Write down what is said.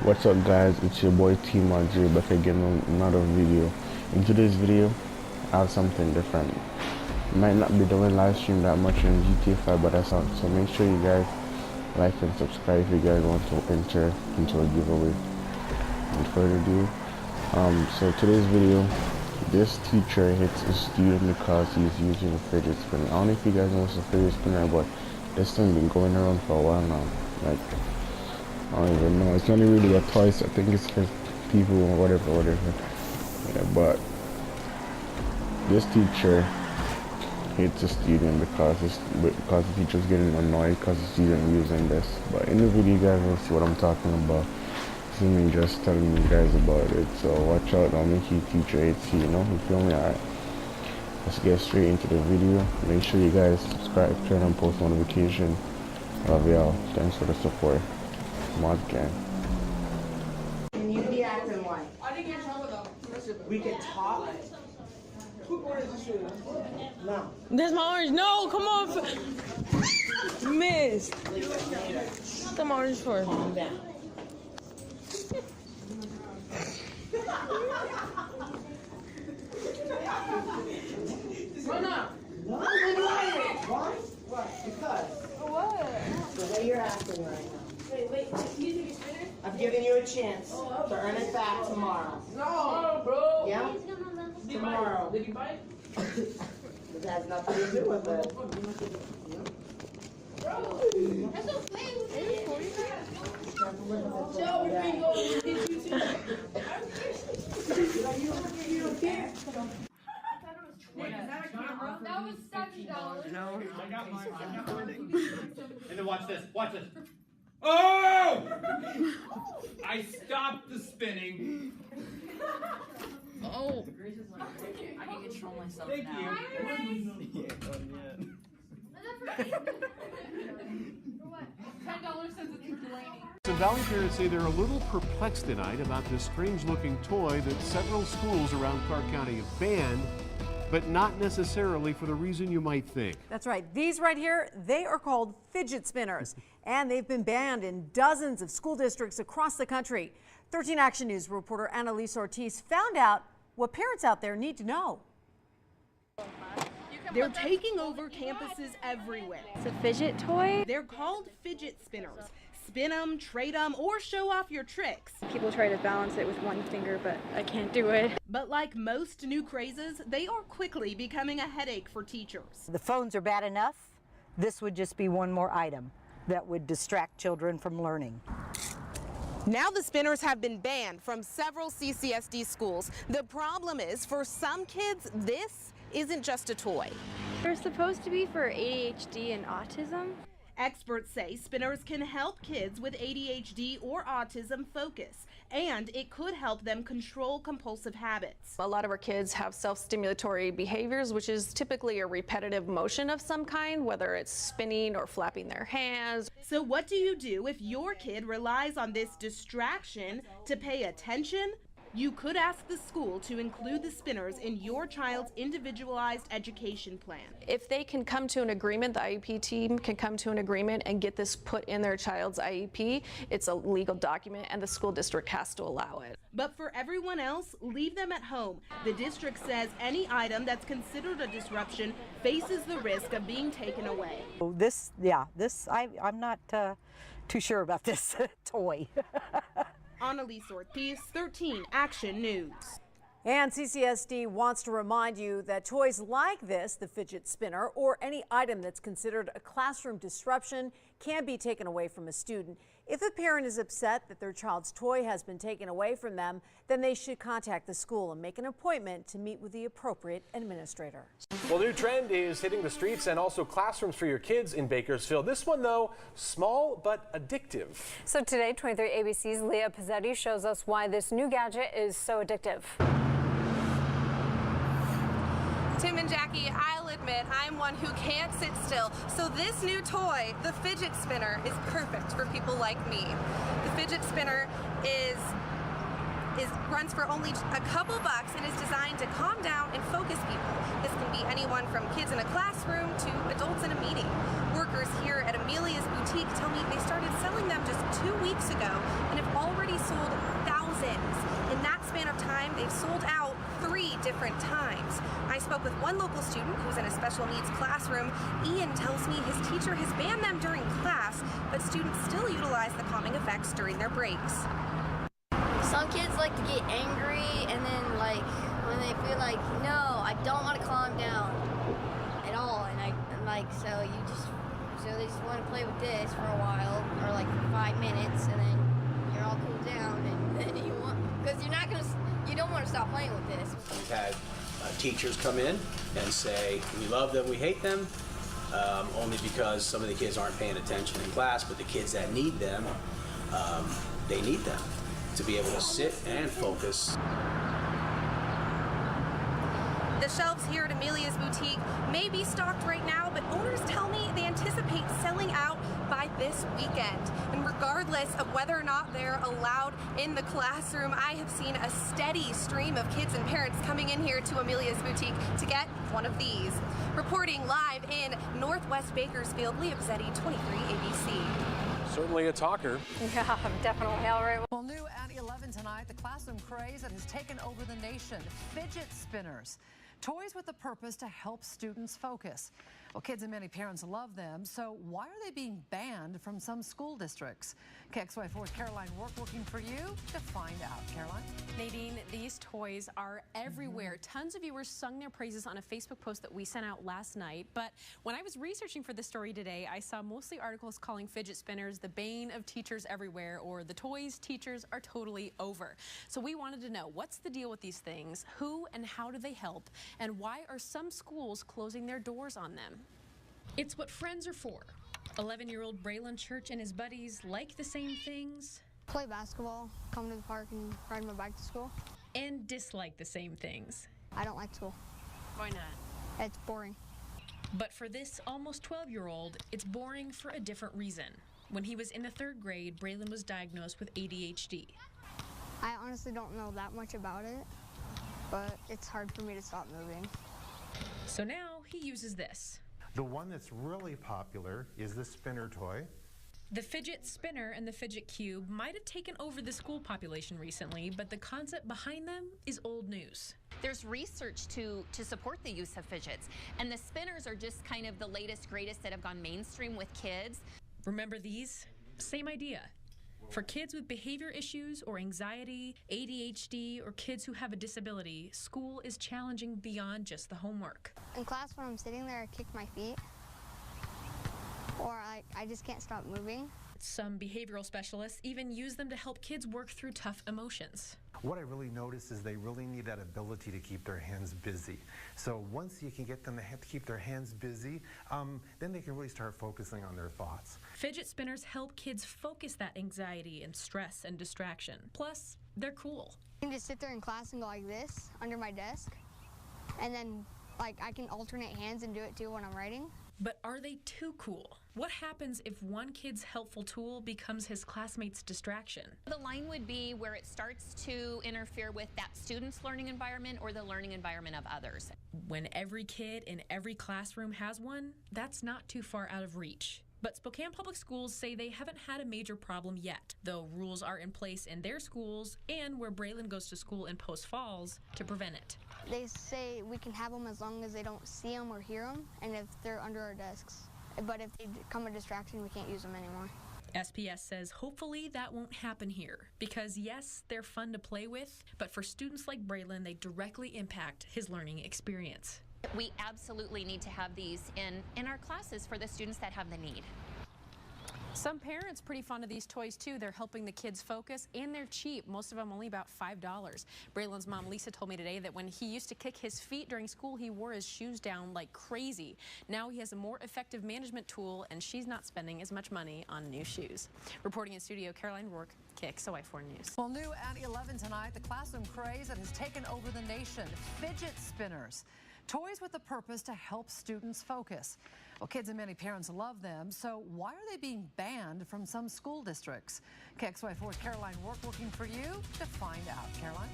What's up guys, it's your boy T Madri back again on another video. In today's video, I have something different. Might not be doing live stream that much on GTA 5 but that's out. So make sure you guys like and subscribe if you guys want to enter into a giveaway. Without further ado, so today's video, this teacher hits a student because he's using a fidget spinner. I don't know if you guys know what's a fidget spinner, but this thing been going around for a while now. Like, I don't even know. It's not really a toy, so I think it's for people or whatever. Yeah, but this teacher hates a student because the teacher's getting annoyed because the student using this. But in the video, you guys will see what I'm talking about. See me just telling you guys about it. So watch out. Don't make your teacher hates you. You feel me? Alright. Let's get straight into the video. Make sure you guys subscribe, turn on post notification. Love y'all. Thanks for the support. Mod gang. And you be acting like. I didn't get in trouble though. We can talk. Who ordered this shit? No. That's my orange. No, come on. Miss. What's my orange for? Calm down. Why not? Why? What? Because. What? The way you're acting right now. Wait, can you take a spinner? I'm giving you a chance to earn it back tomorrow. No, bro. Yeah? Did you Tomorrow. Did you buy it? It has nothing to do with it. Bro, that's so play with it. Joe, we're gonna go and get you too. You don't care. That was $7. No. I got mine. And then watch this. Watch this. Oh! I stopped the spinning. Oh. I can control myself Thank now. you. $10 since it's complaining. Some Valley parents say they're a little perplexed tonight about this strange-looking toy that several schools around Clark County have banned, but not necessarily for the reason you might think. That's right. These right here, they are called fidget spinners, and they've been banned in dozens of school districts across the country. 13 Action News reporter Annalise Ortiz found out what parents out there need to know. They're taking over campuses everywhere. It's a fidget toy. They're called fidget spinners. Spin them, trade them, or show off your tricks. People try to balance it with one finger, but I can't do it. But like most new crazes, they are quickly becoming a headache for teachers. The phones are bad enough. This would just be one more item that would distract children from learning. Now the spinners have been banned from several CCSD schools. The problem is, for some kids, this isn't just a toy. They're supposed to be for ADHD and autism. Experts say spinners can help kids with ADHD or autism focus, and it could help them control compulsive habits. A lot of our kids have self-stimulatory behaviors, which is typically a repetitive motion of some kind, whether it's spinning or flapping their hands. So what do you do if your kid relies on this distraction to pay attention? You could ask the school to include the spinners in your child's individualized education plan. If they can come to an agreement, the IEP team can come to an agreement and get this put in their child's IEP, it's a legal document and the school district has to allow it. But for everyone else, leave them at home. The district says any item that's considered a disruption faces the risk of being taken away. I'm not too sure about this toy. Annalise Ortiz, 13 Action News. And CCSD wants to remind you that toys like this, the fidget spinner, or any item that's considered a classroom disruption can be taken away from a student. If a parent is upset that their child's toy has been taken away from them, then they should contact the school and make an appointment to meet with the appropriate administrator. Well, the new trend is hitting the streets and also classrooms for your kids in Bakersfield. This one, though, small but addictive. So today, 23 ABC's Leah Pizzetti shows us why this new gadget is so addictive. Tim and Jackie, I'll admit I'm one who can't sit still. So this new toy, the fidget spinner, is perfect for people like me. The fidget spinner runs for only a couple bucks and is designed to calm down and focus people. This can be anyone from kids in a classroom to adults in a meeting. Workers here at Amelia's Boutique tell me they started selling them just 2 weeks ago and have already sold they've sold out 3 different times. I spoke with one local student who's in a special needs classroom. Ian tells me his teacher has banned them during class, but students still utilize the calming effects during their breaks. Some kids like to get angry, and then like when they feel like, no, I don't want to calm down at all, and so they just want to play with this for a while, or like for 5 minutes, and then you're all cooled down, and then because you don't want to stop playing with this. We've had teachers come in and say, we love them, we hate them, only because some of the kids aren't paying attention in class, but the kids that need them, they need them to be able to sit and focus. The shelves here at Amelia's boutique may be stocked right now, but owners tell me they anticipate selling out by this weekend. And regardless of whether or not they're allowed in the classroom, I have seen a steady stream of kids and parents coming in here to Amelia's boutique to get one of these. Reporting live in Northwest Bakersfield, Leah Pizzetti, 23 ABC. Certainly a talker. Yeah, definitely. All right. Well, new at 11 tonight, the classroom craze that has taken over the nation, fidget spinners. Toys with the purpose to help students focus. Well, kids and many parents love them, so why are they being banned from some school districts? KXY4's Caroline Rourke working for you to find out. Caroline? Nadine, these toys are everywhere. Tons of viewers sung their praises on a Facebook post that we sent out last night, but when I was researching for this story today, I saw mostly articles calling fidget spinners the bane of teachers everywhere, or the toys teachers are totally over. So we wanted to know, what's the deal with these things? Who and how do they help? And why are some schools closing their doors on them? It's what friends are for. 11-year-old Braylon Church and his buddies like the same things. Play basketball, come to the park, and ride my bike to school. And dislike the same things. I don't like school. Why not? It's boring. But for this almost 12-year-old, it's boring for a different reason. When he was in the 3rd grade, Braylon was diagnosed with ADHD. I honestly don't know that much about it, but it's hard for me to stop moving. So now he uses this. The one that's really popular is the spinner toy. The fidget spinner and the fidget cube might have taken over the school population recently, but the concept behind them is old news. There's research to support the use of fidgets, and the spinners are just kind of the latest, greatest that have gone mainstream with kids. Remember these? Same idea. For kids with behavior issues or anxiety, ADHD, or kids who have a disability, school is challenging beyond just the homework. In class, when I'm sitting there, I kick my feet, or I just can't stop moving. Some behavioral specialists even use them to help kids work through tough emotions. What I really notice is they really need that ability to keep their hands busy. So once you can get them to keep their hands busy, then they can really start focusing on their thoughts. Fidget spinners help kids focus that anxiety and stress and distraction. Plus, they're cool. I can just sit there in class and go like this under my desk, and then I can alternate hands and do it too when I'm writing. But are they too cool? What happens if one kid's helpful tool becomes his classmate's distraction? The line would be where it starts to interfere with that student's learning environment or the learning environment of others. When every kid in every classroom has one, that's not too far out of reach. But Spokane Public Schools say they haven't had a major problem yet, though rules are in place in their schools and where Braylon goes to school in Post Falls to prevent it. They say we can have them as long as they don't see them or hear them, and if they're under our desks. But if they become a distraction, we can't use them anymore. SPS says hopefully that won't happen here, because yes, they're fun to play with, but for students like Braylon, they directly impact his learning experience. We absolutely need to have these in our classes for the students that have the need. Some parents pretty fond of these toys too. They're helping the kids focus, and they're cheap. Most of them only about $5. Braylon's mom Lisa told me today that when he used to kick his feet during school, he wore his shoes down like crazy. Now he has a more effective management tool, and she's not spending as much money on new shoes. Reporting in studio, Caroline Rourke, KXOY4 News. Well, new at 11 tonight, the classroom craze that has taken over the nation, fidget spinners. Toys with the purpose to help students focus. Well, kids and many parents love them, so why are they being banned from some school districts? KXY4's Caroline Rourke working for you to find out. Caroline?